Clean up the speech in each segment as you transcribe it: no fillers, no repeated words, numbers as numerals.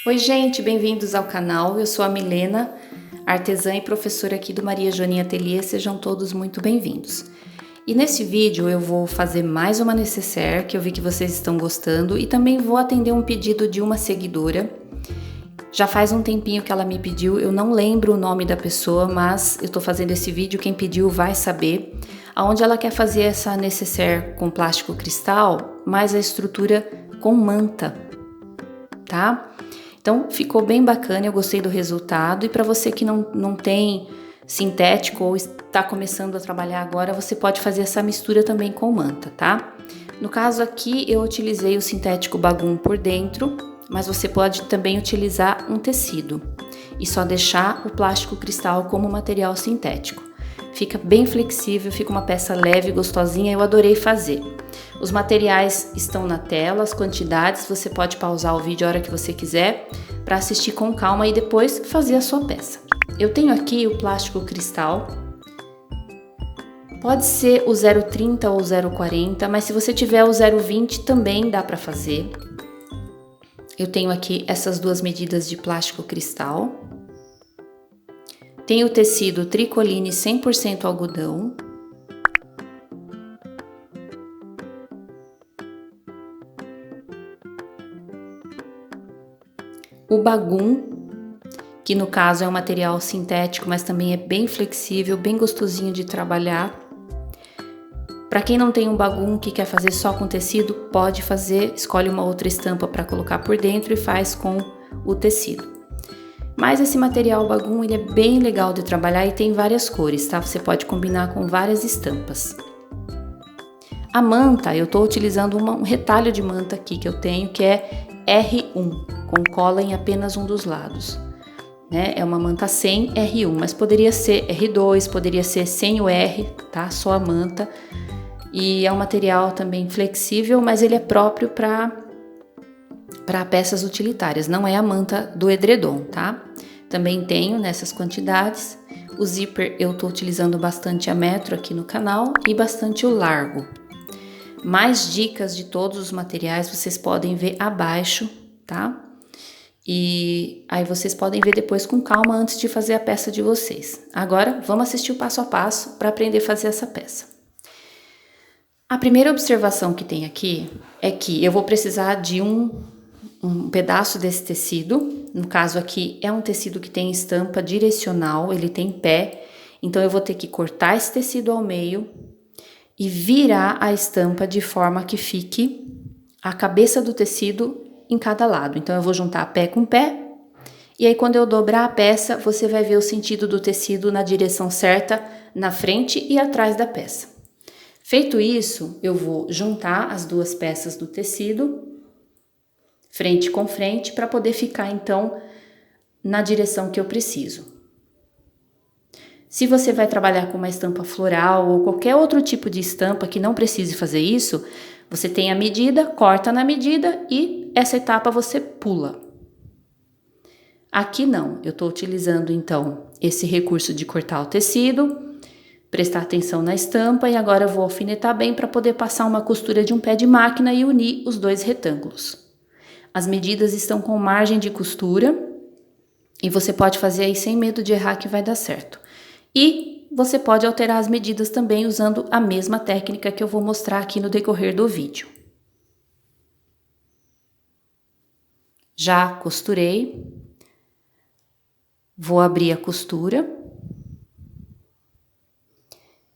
Oi gente, bem-vindos ao canal, eu sou a Milena, artesã e professora aqui do Maria Joaninha Ateliê, sejam todos muito bem-vindos. E nesse vídeo eu vou fazer mais uma necessaire, que eu vi que vocês estão gostando, e também vou atender um pedido de uma seguidora. Já faz um tempinho que ela me pediu, eu não lembro o nome da pessoa, mas eu tô fazendo esse vídeo, quem pediu vai saber. Aonde ela quer fazer essa necessaire com plástico cristal, mais a estrutura com manta, tá? Então ficou bem bacana, eu gostei do resultado. E para você que não tem sintético ou está começando a trabalhar agora, você pode fazer essa mistura também com manta, tá? No caso aqui eu utilizei o sintético Bagum por dentro, mas você pode também utilizar um tecido e só deixar o plástico cristal como material sintético. Fica bem flexível, fica uma peça leve, gostosinha, eu adorei fazer. Os materiais estão na tela, as quantidades, você pode pausar o vídeo a hora que você quiser para assistir com calma e depois fazer a sua peça. Eu tenho aqui o plástico cristal, pode ser o 0,30 ou 0,40, mas se você tiver o 0,20 também dá para fazer. Eu tenho aqui essas duas medidas de plástico cristal. Tenho o tecido Tricoline 100% algodão. O Bagum, que no caso é um material sintético, mas também é bem flexível, bem gostosinho de trabalhar. Para quem não tem um Bagum que quer fazer só com tecido, pode fazer, escolhe uma outra estampa para colocar por dentro e faz com o tecido. Mas esse material Bagum, ele é bem legal de trabalhar e tem várias cores, tá? Você pode combinar com várias estampas. A manta, eu estou utilizando um retalho de manta aqui que eu tenho, que é R1, com cola em apenas um dos lados. Né? É uma manta sem R1, mas poderia ser R2, poderia ser sem o R, tá? Só a manta. E é um material também flexível, mas ele é próprio para peças utilitárias, não é a manta do edredom, tá? Também tenho nessas quantidades. O zíper eu tô utilizando bastante a metro aqui no canal e bastante o largo. Mais dicas de todos os materiais vocês podem ver abaixo, tá? E aí vocês podem ver depois com calma antes de fazer a peça de vocês. Agora vamos assistir o passo a passo para aprender a fazer essa peça. A primeira observação que tem aqui é que eu vou precisar de um pedaço desse tecido. No caso aqui é um tecido que tem estampa direcional, ele tem pé, então eu vou ter que cortar esse tecido ao meio e virar a estampa de forma que fique a cabeça do tecido em cada lado. Então eu vou juntar pé com pé e aí quando eu dobrar a peça, você vai ver o sentido do tecido na direção certa, na frente e atrás da peça. Feito isso, eu vou juntar as duas peças do tecido frente com frente, para poder ficar, então, na direção que eu preciso. Se você vai trabalhar com uma estampa floral ou qualquer outro tipo de estampa que não precise fazer isso, você tem a medida, corta na medida e essa etapa você pula. Aqui não, eu estou utilizando, então, esse recurso de cortar o tecido, prestar atenção na estampa e agora eu vou alfinetar bem para poder passar uma costura de um pé de máquina e unir os dois retângulos. As medidas estão com margem de costura e você pode fazer aí sem medo de errar que vai dar certo. E você pode alterar as medidas também usando a mesma técnica que eu vou mostrar aqui no decorrer do vídeo. Já costurei, vou abrir a costura.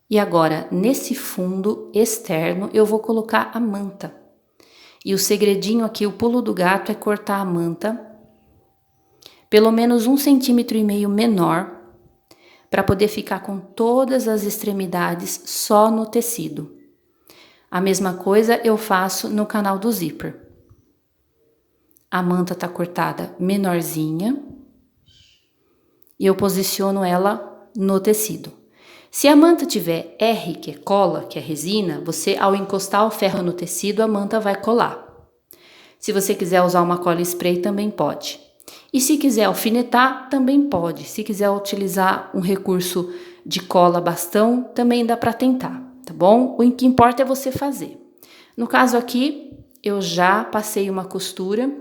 E agora, nesse fundo externo, eu vou colocar a manta. E o segredinho aqui, o pulo do gato, é cortar a manta pelo menos 1,5 cm menor, para poder ficar com todas as extremidades só no tecido. A mesma coisa eu faço no canal do zíper. A manta tá cortada menorzinha e eu posiciono ela no tecido. Se a manta tiver R, que é cola, que é resina, você ao encostar o ferro no tecido, a manta vai colar. Se você quiser usar uma cola spray, também pode. E se quiser alfinetar, também pode. Se quiser utilizar um recurso de cola bastão, também dá para tentar, tá bom? O que importa é você fazer. No caso aqui, eu já passei uma costura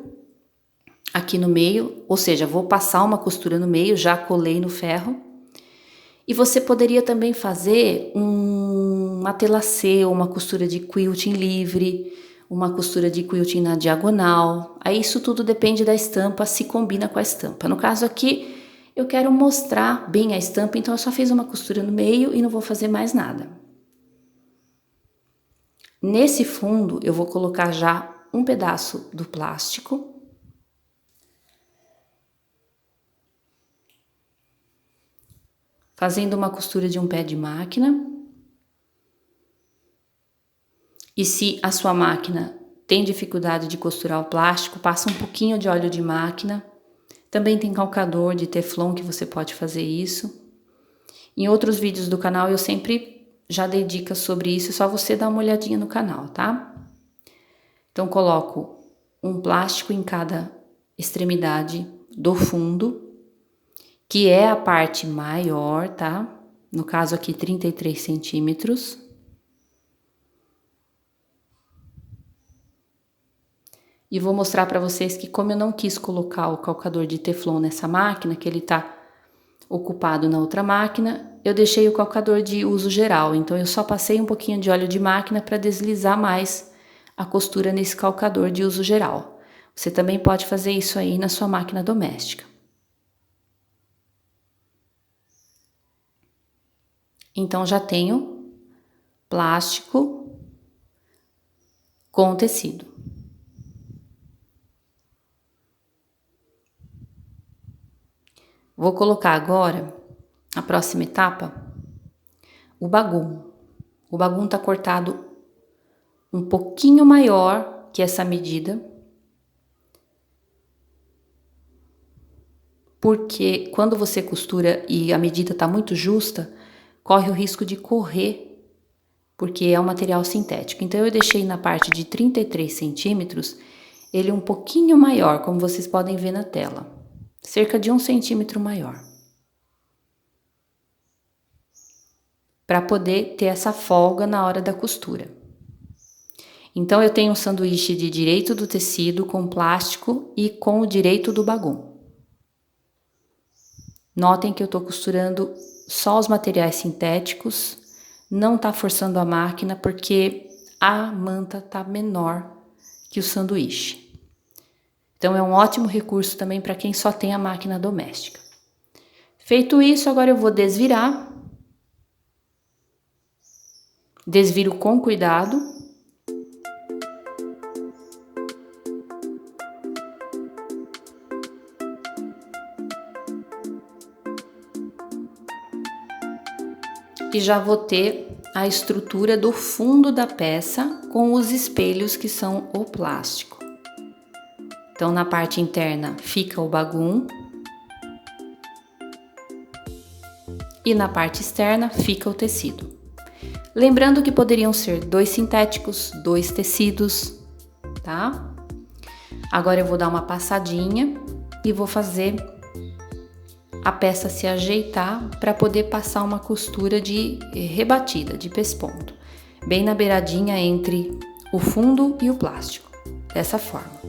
aqui no meio, ou seja, vou passar uma costura no meio, já colei no ferro. E você poderia também fazer uma telacê ou uma costura de quilting livre, uma costura de quilting na diagonal. Aí isso tudo depende da estampa, se combina com a estampa. No caso aqui, eu quero mostrar bem a estampa, então eu só fiz uma costura no meio e não vou fazer mais nada. Nesse fundo, eu vou colocar já um pedaço do plástico. Fazendo uma costura de um pé de máquina. E se a sua máquina tem dificuldade de costurar o plástico, passa um pouquinho de óleo de máquina. Também tem calcador de teflon que você pode fazer isso. Em outros vídeos do canal eu sempre já dei dicas sobre isso, é só você dar uma olhadinha no canal, tá? Então coloco um plástico em cada extremidade do fundo, que é a parte maior, tá? No caso aqui 33 centímetros. E vou mostrar para vocês que como eu não quis colocar o calcador de teflon nessa máquina, que ele tá ocupado na outra máquina, eu deixei o calcador de uso geral. Então eu só passei um pouquinho de óleo de máquina para deslizar mais a costura nesse calcador de uso geral. Você também pode fazer isso aí na sua máquina doméstica. Então já tenho plástico com tecido. Vou colocar agora, a próxima etapa, o bagum. O bagum tá cortado um pouquinho maior que essa medida, porque quando você costura e a medida tá muito justa, corre o risco de correr, porque é um material sintético. Então eu deixei na parte de 33 centímetros, ele um pouquinho maior, como vocês podem ver na tela. Cerca de 1 centímetro maior. Para poder ter essa folga na hora da costura. Então eu tenho um sanduíche de direito do tecido com plástico e com o direito do bagum. Notem que eu tô costurando só os materiais sintéticos, não tá forçando a máquina porque a manta tá menor que o sanduíche. Então é um ótimo recurso também para quem só tem a máquina doméstica. Feito isso, agora eu vou desvirar. Desviro com cuidado. E já vou ter a estrutura do fundo da peça com os espelhos que são o plástico. Então na parte interna fica o bagum. E na parte externa fica o tecido. Lembrando que poderiam ser 2 sintéticos, 2 tecidos, tá? Agora eu vou dar uma passadinha e vou fazer a peça se ajeitar para poder passar uma costura de rebatida, de pesponto, bem na beiradinha entre o fundo e o plástico, dessa forma.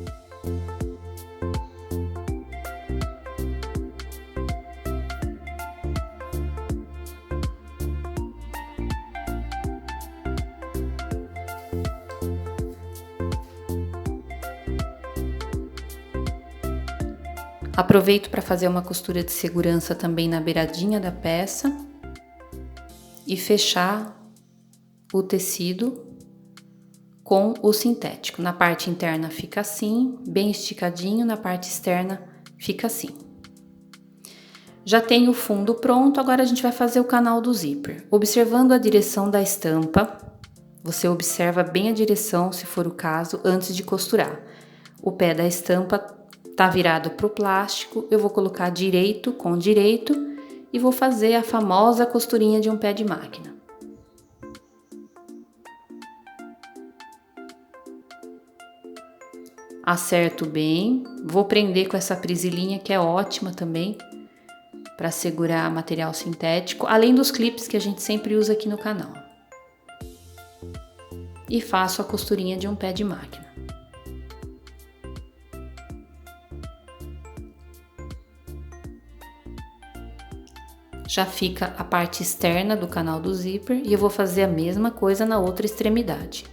Aproveito para fazer uma costura de segurança também na beiradinha da peça e fechar o tecido com o sintético. Na parte interna fica assim, bem esticadinho, na parte externa fica assim. Já tenho o fundo pronto, agora a gente vai fazer o canal do zíper. Observando a direção da estampa, você observa bem a direção, se for o caso, antes de costurar. O pé da estampa tá virado para o plástico, eu vou colocar direito com direito e vou fazer a famosa costurinha de um pé de máquina. Acerto bem, vou prender com essa prisilinha que é ótima também para segurar material sintético, além dos clipes que a gente sempre usa aqui no canal. E faço a costurinha de um pé de máquina. já fica a parte externa do canal do zíper e eu vou fazer a mesma coisa na outra extremidade.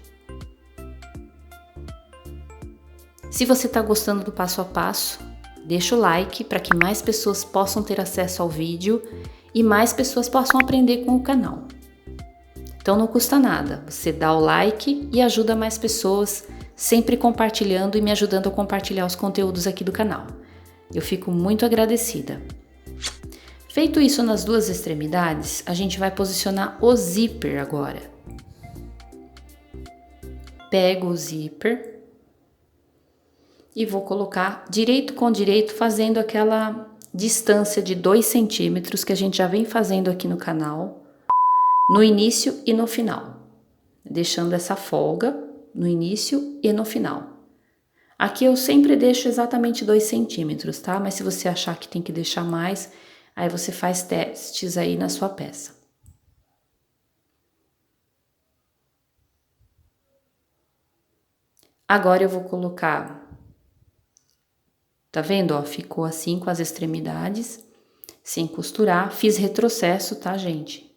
Se você está gostando do passo a passo, deixa o like para que mais pessoas possam ter acesso ao vídeo e mais pessoas possam aprender com o canal. Então não custa nada, você dá o like e ajuda mais pessoas, sempre compartilhando e me ajudando a compartilhar os conteúdos aqui do canal. Eu fico muito agradecida. Feito isso nas duas extremidades, a gente vai posicionar o zíper agora. Pego o zíper e vou colocar direito com direito, fazendo aquela distância de 2 centímetros que a gente já vem fazendo aqui no canal, no início e no final, deixando essa folga no início e no final. Aqui eu sempre deixo exatamente 2 centímetros, tá? Mas se você achar que tem que deixar mais, aí você faz testes aí na sua peça. Agora eu vou colocar, tá vendo, ó? Ficou assim com as extremidades, sem costurar. Fiz retrocesso, tá, gente?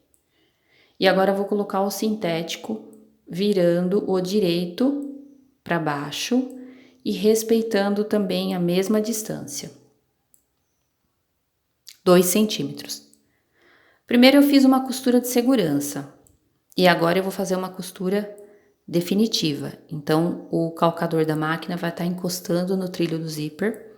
E agora eu vou colocar o sintético, virando o direito para baixo e respeitando também a mesma distância. 2 centímetros. Primeiro eu fiz uma costura de segurança e agora eu vou fazer uma costura definitiva. Então o calcador da máquina vai estar encostando no trilho do zíper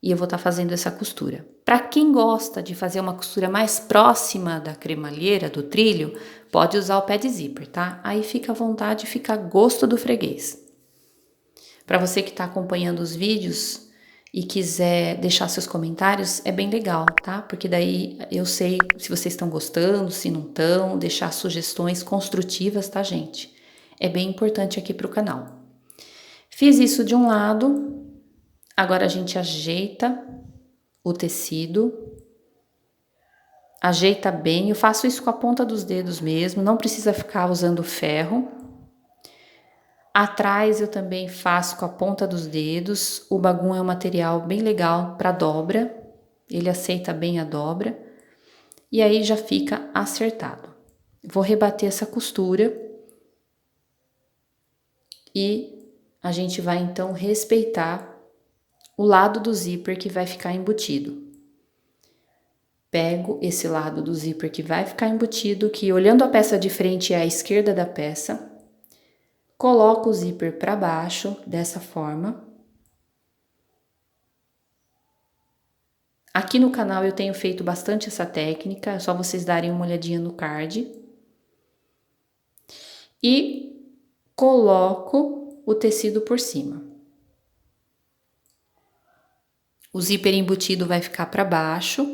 e eu vou estar fazendo essa costura. Para quem gosta de fazer uma costura mais próxima da cremalheira, do trilho, pode usar o pé de zíper, tá? Aí fica à vontade, fica a gosto do freguês. Para você que está acompanhando os vídeos e quiser deixar seus comentários, é bem legal, tá? Porque daí eu sei se vocês estão gostando, se não estão, deixar sugestões construtivas, tá, gente? É bem importante aqui para o canal. Fiz isso de um lado. Agora a gente ajeita o tecido, ajeita bem. Eu faço isso com a ponta dos dedos mesmo, não precisa ficar usando ferro. Atrás eu também faço com a ponta dos dedos. O bagum é um material bem legal para dobra, ele aceita bem a dobra e aí já fica acertado. Vou rebater essa costura e a gente vai então respeitar o lado do zíper que vai ficar embutido. Pego esse lado do zíper que vai ficar embutido, que olhando a peça de frente é a esquerda da peça, coloco o zíper para baixo dessa forma. Aqui no canal eu tenho feito bastante essa técnica, é só vocês darem uma olhadinha no card. E coloco o tecido por cima. O zíper embutido vai ficar para baixo,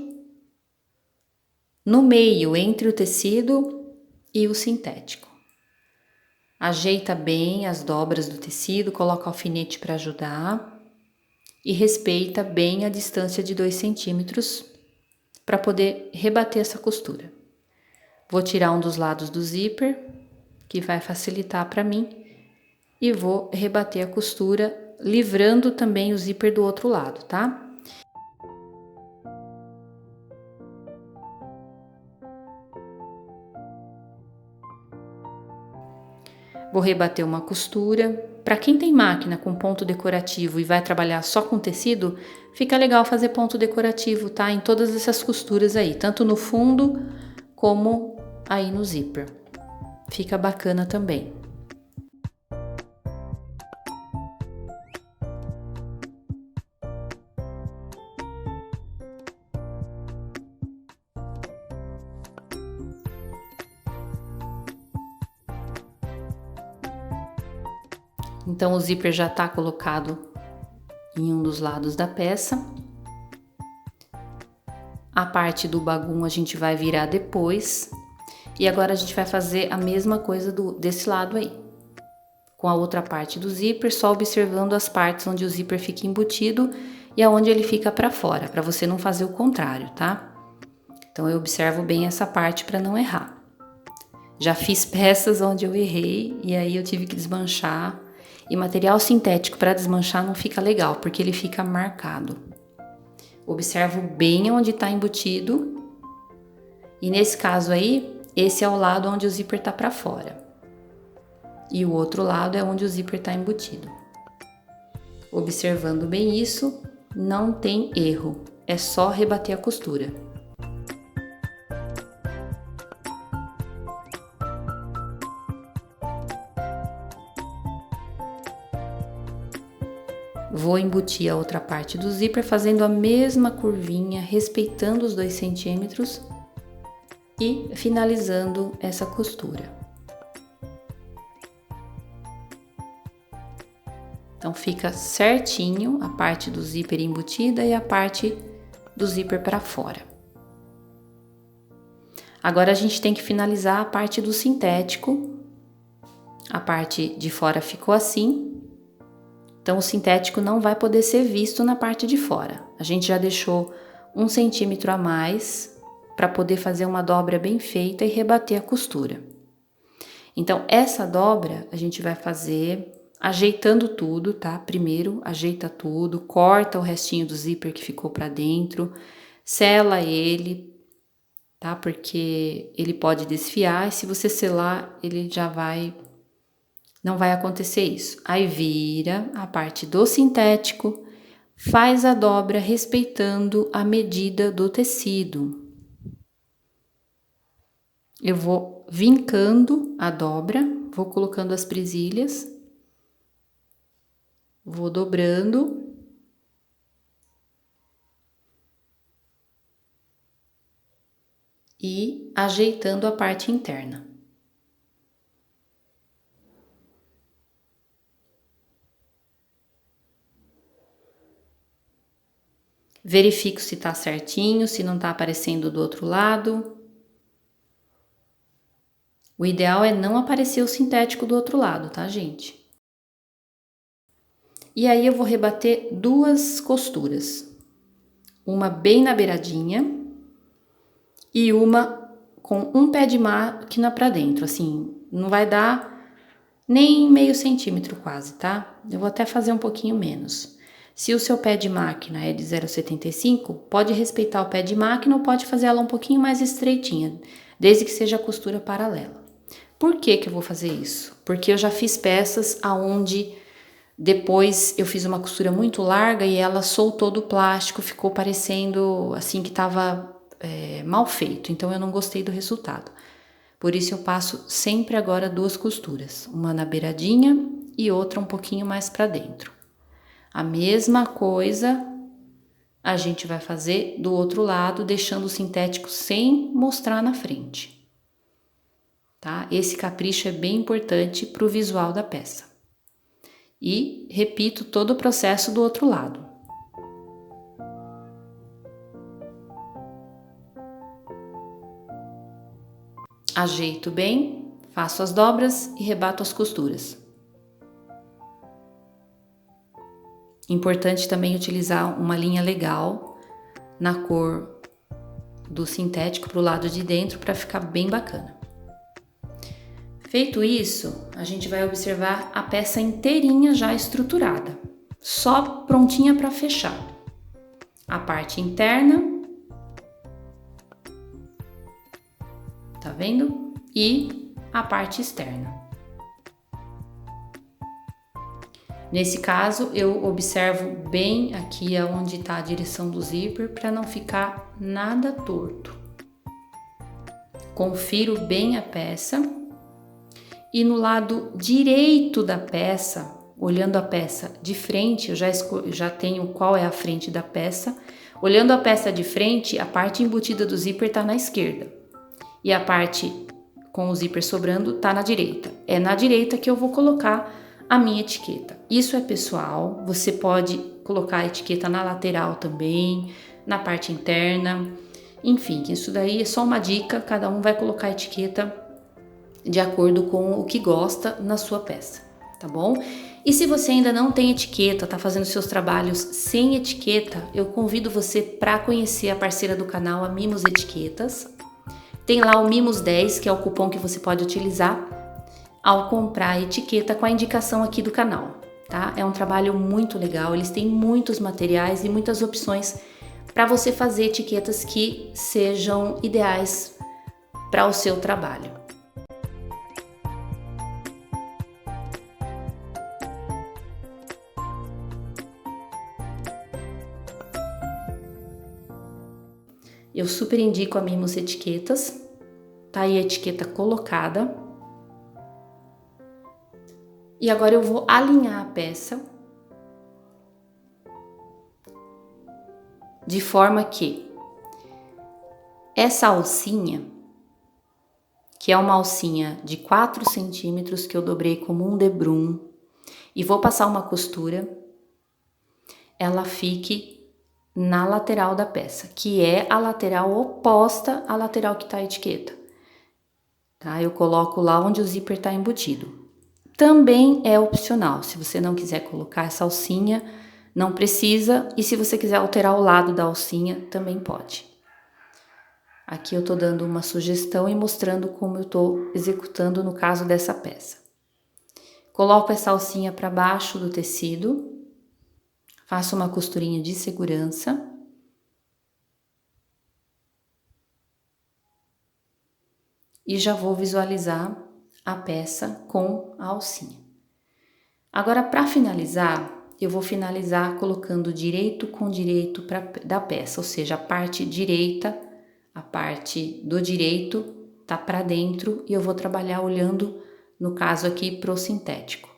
no meio, entre o tecido e o sintético. Ajeita bem as dobras do tecido, coloca alfinete para ajudar e respeita bem a distância de 2 centímetros para poder rebater essa costura. Vou tirar um dos lados do zíper, que vai facilitar para mim, e vou rebater a costura, livrando também o zíper do outro lado, tá? Vou rebater uma costura. Para quem tem máquina com ponto decorativo e vai trabalhar só com tecido, fica legal fazer ponto decorativo, tá? Em todas essas costuras aí, tanto no fundo como aí no zíper. Fica bacana também. Então o zíper já tá colocado em um dos lados da peça. A parte do bagum a gente vai virar depois. E agora a gente vai fazer a mesma coisa desse lado aí. Com a outra parte do zíper, só observando as partes onde o zíper fica embutido e aonde ele fica para fora, para você não fazer o contrário, tá? Então eu observo bem essa parte para não errar. Já fiz peças onde eu errei e aí eu tive que desmanchar. E material sintético para desmanchar não fica legal, porque ele fica marcado. Observo bem onde está embutido E nesse caso aí, esse é o lado onde o zíper tá para fora. E o outro lado é onde o zíper tá embutido. Observando bem isso, não tem erro, é só rebater a costura. Vou embutir a outra parte do zíper fazendo a mesma curvinha, respeitando os 2 centímetros e finalizando essa costura. Então fica certinho a parte do zíper embutida e a parte do zíper para fora. Agora a gente tem que finalizar a parte do sintético. A parte de fora ficou assim. Então, o sintético não vai poder ser visto na parte de fora. A gente já deixou 1 centímetro a mais para poder fazer uma dobra bem feita e rebater a costura. Então, essa dobra a gente vai fazer ajeitando tudo, tá? Primeiro, ajeita tudo, corta o restinho do zíper que ficou para dentro, sela ele, tá? Porque ele pode desfiar e se você selar, ele já não vai acontecer isso. Aí vira a parte do sintético, faz a dobra respeitando a medida do tecido. Eu vou vincando a dobra, vou colocando as presilhas, vou dobrando e ajeitando a parte interna. Verifico se tá certinho, se não tá aparecendo do outro lado. O ideal é não aparecer o sintético do outro lado, tá, gente? E aí eu vou rebater 2 costuras. Uma bem na beiradinha e uma com um pé de máquina pra dentro, assim, não vai dar nem meio centímetro quase, tá? Eu vou até fazer um pouquinho menos. Se o seu pé de máquina é de 0,75, pode respeitar o pé de máquina ou pode fazer ela um pouquinho mais estreitinha, desde que seja a costura paralela. Por que que eu vou fazer isso? Porque eu já fiz peças aonde depois eu fiz uma costura muito larga e ela soltou do plástico, ficou parecendo assim que estava mal feito, então eu não gostei do resultado. Por isso eu passo sempre agora 2 costuras, uma na beiradinha e outra um pouquinho mais para dentro. A mesma coisa a gente vai fazer do outro lado, deixando o sintético sem mostrar na frente, tá? Esse capricho é bem importante para o visual da peça. E repito todo o processo do outro lado. Ajeito bem, faço as dobras e rebato as costuras. Importante também utilizar uma linha legal na cor do sintético para o lado de dentro para ficar bem bacana. Feito isso, a gente vai observar a peça inteirinha já estruturada, só prontinha para fechar. A parte interna, tá vendo? E a parte externa. Nesse caso, eu observo bem aqui onde está a direção do zíper para não ficar nada torto. Confiro bem a peça e no lado direito da peça, olhando a peça de frente, eu já tenho qual é a frente da peça. Olhando a peça de frente, a parte embutida do zíper está na esquerda e a parte com o zíper sobrando está na direita. É na direita que eu vou colocar a minha etiqueta. Isso é pessoal, você pode colocar a etiqueta na lateral também, na parte interna, enfim, isso daí é só uma dica, cada um vai colocar a etiqueta de acordo com o que gosta na sua peça, tá bom? E se você ainda não tem etiqueta, tá fazendo seus trabalhos sem etiqueta, eu convido você para conhecer a parceira do canal, a Mimos Etiquetas. Tem lá o Mimos 10, que é o cupom que você pode utilizar ao comprar a etiqueta com a indicação aqui do canal, tá? É um trabalho muito legal, eles têm muitos materiais e muitas opções para você fazer etiquetas que sejam ideais para o seu trabalho. Eu super indico a Mimos Etiquetas, tá aí a etiqueta colocada. E agora eu vou alinhar a peça de forma que essa alcinha, que é uma alcinha de 4 centímetros que eu dobrei como um debrum e vou passar uma costura, ela fique na lateral da peça, que é a lateral oposta à lateral que tá a etiqueta. Tá? Eu coloco lá onde o zíper tá embutido. Também é opcional, se você não quiser colocar essa alcinha, não precisa, e se você quiser alterar o lado da alcinha, também pode. Aqui eu tô dando uma sugestão e mostrando como eu tô executando no caso dessa peça. Coloco essa alcinha para baixo do tecido, faço uma costurinha de segurança. E já vou visualizar a peça com a alcinha. Agora, para finalizar, eu vou finalizar colocando direito com direito da peça, ou seja, a parte direita, a parte do direito tá para dentro e eu vou trabalhar olhando, no caso aqui, pro sintético.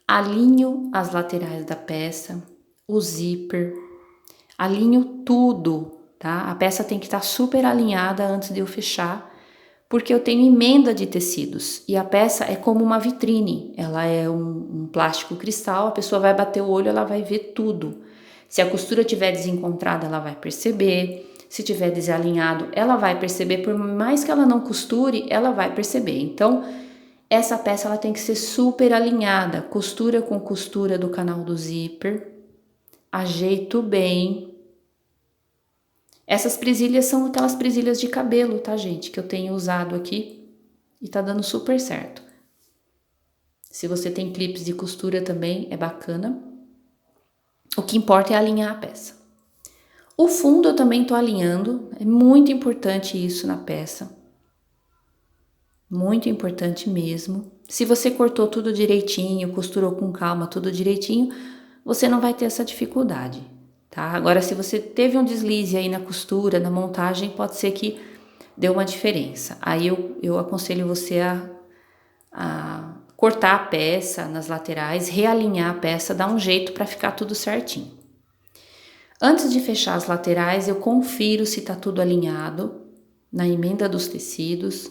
Alinho as laterais da peça, o zíper, alinho tudo, tá? A peça tem que estar super alinhada antes de eu fechar, porque eu tenho emenda de tecidos e a peça é como uma vitrine, ela é um plástico cristal, a pessoa vai bater o olho, ela vai ver tudo. Se a costura estiver desencontrada, ela vai perceber, se estiver desalinhado, ela vai perceber, por mais que ela não costure, ela vai perceber. Então, essa peça ela tem que ser super alinhada, costura com costura do canal do zíper, ajeito bem. Essas presilhas são aquelas presilhas de cabelo, tá, gente? Que eu tenho usado aqui e tá dando super certo. Se você tem clipes de costura também, é bacana. O que importa é alinhar a peça. O fundo eu também tô alinhando, é muito importante isso na peça. Muito importante mesmo. Se você cortou tudo direitinho, costurou com calma, tudo direitinho, você não vai ter essa dificuldade, tá? Agora, se você teve um deslize aí na costura, na montagem, pode ser que deu uma diferença. Aí eu aconselho você a cortar a peça nas laterais, realinhar a peça, dar um jeito para ficar tudo certinho. Antes de fechar as laterais, eu confiro se tá tudo alinhado na emenda dos tecidos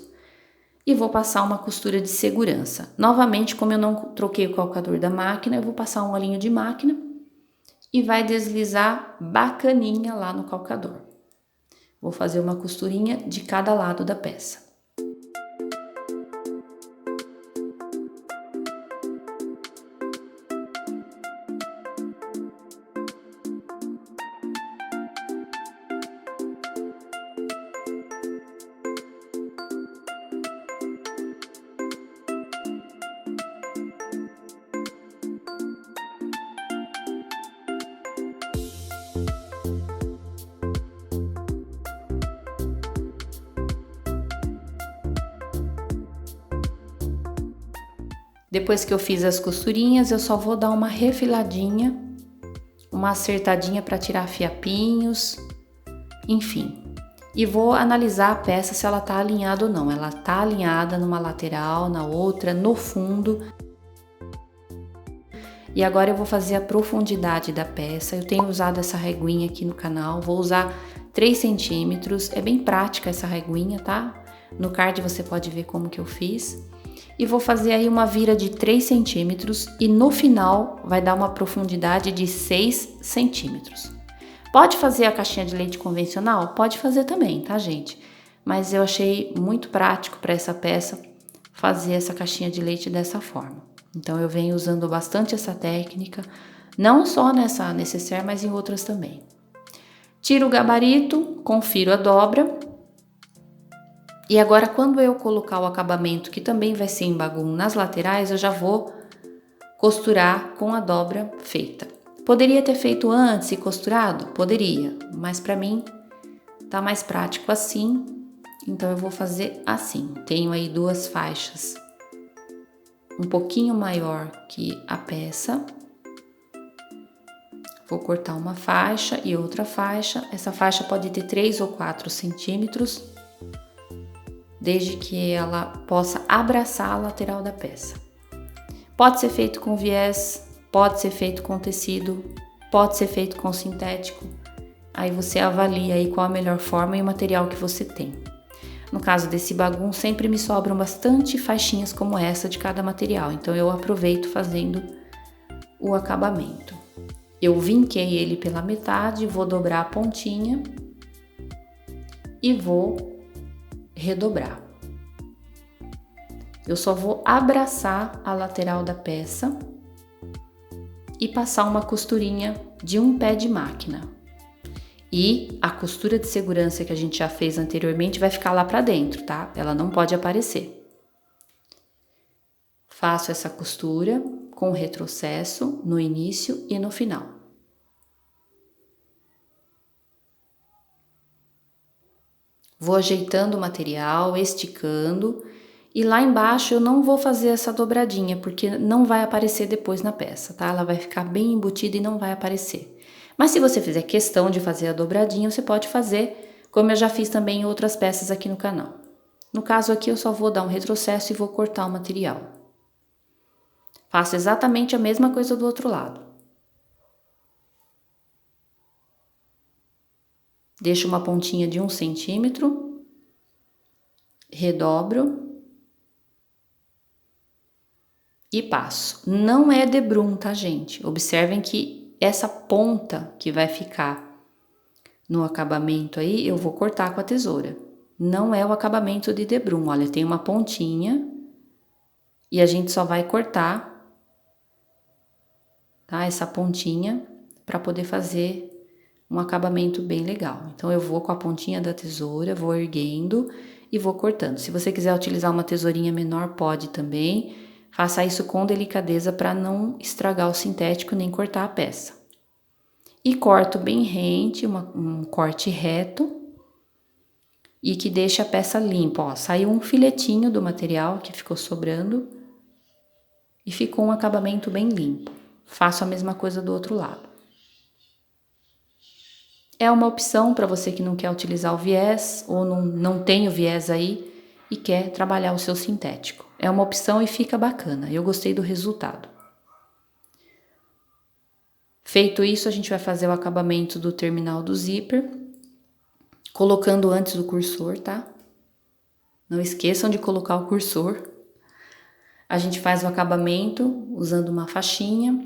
e vou passar uma costura de segurança. Novamente, como eu não troquei o calcador da máquina, eu vou passar um olhinho de máquina e vai deslizar bacaninha lá no calcador. Vou fazer uma costurinha de cada lado da peça. Depois que eu fiz as costurinhas, eu só vou dar uma refiladinha, uma acertadinha para tirar fiapinhos, enfim. E vou analisar a peça se ela tá alinhada ou não. Ela tá alinhada numa lateral, na outra, no fundo. E agora eu vou fazer a profundidade da peça. Eu tenho usado essa reguinha aqui no canal, vou usar 3 centímetros. É bem prática essa reguinha, tá? No card você pode ver como que eu fiz. E vou fazer aí uma vira de 3 centímetros e no final vai dar uma profundidade de 6 centímetros. Pode fazer a caixinha de leite convencional? Pode fazer também, tá, gente? Mas eu achei muito prático para essa peça fazer essa caixinha de leite dessa forma. Então eu venho usando bastante essa técnica, não só nessa necessaire, mas em outras também. Tiro o gabarito, confiro a dobra. E agora, quando eu colocar o acabamento, que também vai ser em bagum nas laterais, eu já vou costurar com a dobra feita. Poderia ter feito antes e costurado? Poderia, mas para mim tá mais prático assim. Então eu vou fazer assim, tenho aí 2 faixas um pouquinho maior que a peça. Vou cortar uma faixa e outra faixa. Essa faixa pode ter 3 ou 4 centímetros, desde que ela possa abraçar a lateral da peça. Pode ser feito com viés, pode ser feito com tecido, pode ser feito com sintético. Aí você avalia aí qual a melhor forma e o material que você tem. No caso desse bagum, sempre me sobram bastante faixinhas como essa de cada material, então eu aproveito fazendo o acabamento. Eu vinquei ele pela metade, vou dobrar a pontinha e vou redobrar. Eu só vou abraçar a lateral da peça e passar uma costurinha de um pé de máquina. E a costura de segurança que a gente já fez anteriormente vai ficar lá pra dentro, tá? Ela não pode aparecer. Faço essa costura com retrocesso no início e no final. Vou ajeitando o material, esticando, e lá embaixo eu não vou fazer essa dobradinha, porque não vai aparecer depois na peça, tá? Ela vai ficar bem embutida e não vai aparecer. Mas se você fizer questão de fazer a dobradinha, você pode fazer, como eu já fiz também em outras peças aqui no canal. No caso aqui eu só vou dar um retrocesso e vou cortar o material. Faço exatamente a mesma coisa do outro lado. Deixo uma pontinha de 1 centímetro, redobro e passo. Não é debrum, tá, gente? Observem que essa ponta que vai ficar no acabamento aí, eu vou cortar com a tesoura. Não é o acabamento de debrum, olha, tem uma pontinha e a gente só vai cortar, tá? Essa pontinha para poder fazer um acabamento bem legal. Então eu vou com a pontinha da tesoura, vou erguendo e vou cortando. Se você quiser utilizar uma tesourinha menor, pode também. Faça isso com delicadeza para não estragar o sintético nem cortar a peça. E corto bem rente, um corte reto e que deixe a peça limpa. Ó, saiu um filetinho do material que ficou sobrando e ficou um acabamento bem limpo. Faço a mesma coisa do outro lado. É uma opção para você que não quer utilizar o viés ou não tem o viés aí e quer trabalhar o seu sintético. É uma opção e fica bacana. Eu gostei do resultado. Feito isso, a gente vai fazer o acabamento do terminal do zíper, colocando antes o cursor, tá? Não esqueçam de colocar o cursor. A gente faz o acabamento usando uma faixinha,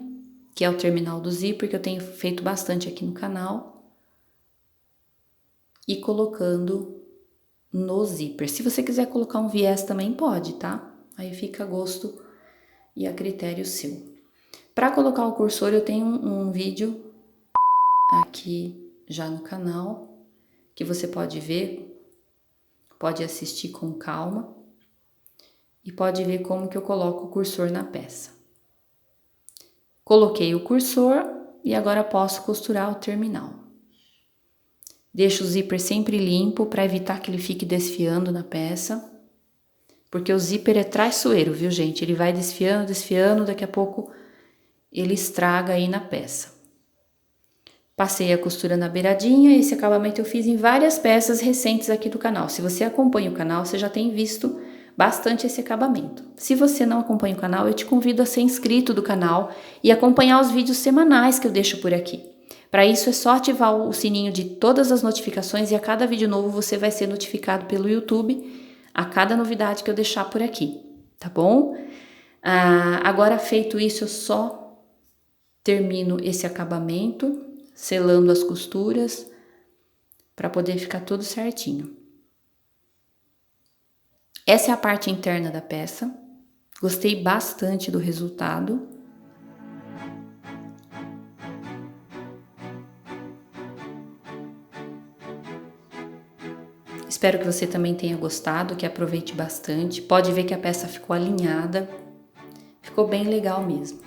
que é o terminal do zíper, que eu tenho feito bastante aqui no canal. E colocando no zíper. Se você quiser colocar um viés também pode, tá? Aí fica a gosto e a critério seu. Para colocar o cursor eu tenho um vídeo aqui já no canal, que você pode ver, pode assistir com calma e pode ver como que eu coloco o cursor na peça. Coloquei o cursor e agora posso costurar o terminal. Deixo o zíper sempre limpo para evitar que ele fique desfiando na peça. Porque o zíper é traiçoeiro, viu, gente? Ele vai desfiando, desfiando, daqui a pouco ele estraga aí na peça. Passei a costura na beiradinha, esse acabamento eu fiz em várias peças recentes aqui do canal. Se você acompanha o canal, você já tem visto bastante esse acabamento. Se você não acompanha o canal, eu te convido a ser inscrito do canal e acompanhar os vídeos semanais que eu deixo por aqui. Para isso é só ativar o sininho de todas as notificações e a cada vídeo novo você vai ser notificado pelo YouTube a cada novidade que eu deixar por aqui, tá bom? Agora feito isso, eu só termino esse acabamento, selando as costuras para poder ficar tudo certinho. Essa é a parte interna da peça. Gostei bastante do resultado. Espero que você também tenha gostado, que aproveite bastante. Pode ver que a peça ficou alinhada, ficou bem legal mesmo.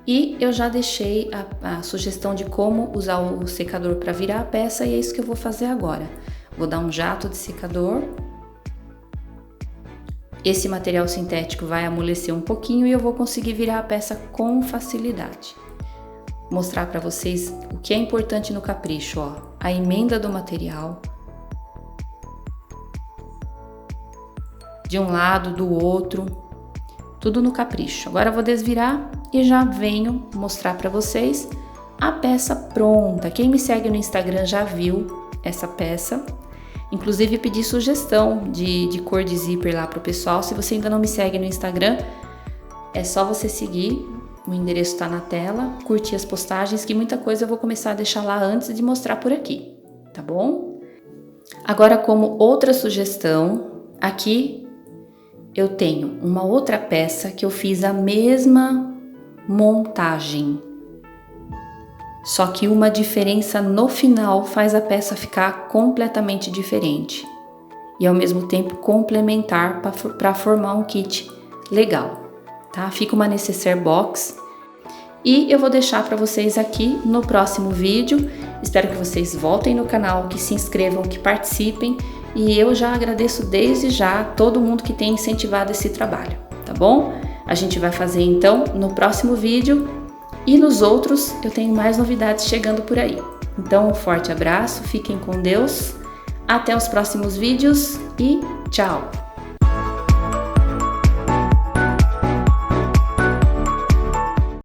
E eu já deixei a sugestão de como usar o secador para virar a peça e é isso que eu vou fazer agora. Vou dar um jato de secador esse material sintético vai amolecer um pouquinho e eu vou conseguir virar a peça com facilidade. Mostrar para vocês o que é importante no capricho, ó, a emenda do material, de um lado, do outro, tudo no capricho. Agora eu vou desvirar e já venho mostrar para vocês a peça pronta. Quem me segue no Instagram já viu essa peça. Inclusive pedi sugestão de cor de zíper lá pro pessoal. Se você ainda não me segue no Instagram, é só você seguir. O endereço tá na tela, curtir as postagens, que muita coisa eu vou começar a deixar lá antes de mostrar por aqui, tá bom? Agora, como outra sugestão, aqui eu tenho uma outra peça que eu fiz a mesma montagem. Só que uma diferença no final faz a peça ficar completamente diferente. E ao mesmo tempo complementar para formar um kit legal. Tá? Fica uma necessaire box e eu vou deixar para vocês aqui no próximo vídeo. Espero que vocês voltem no canal, que se inscrevam, que participem, e eu já agradeço desde já todo mundo que tem incentivado esse trabalho, tá bom? A gente vai fazer então no próximo vídeo e nos outros eu tenho mais novidades chegando por aí. Então um forte abraço, fiquem com Deus, até os próximos vídeos e tchau!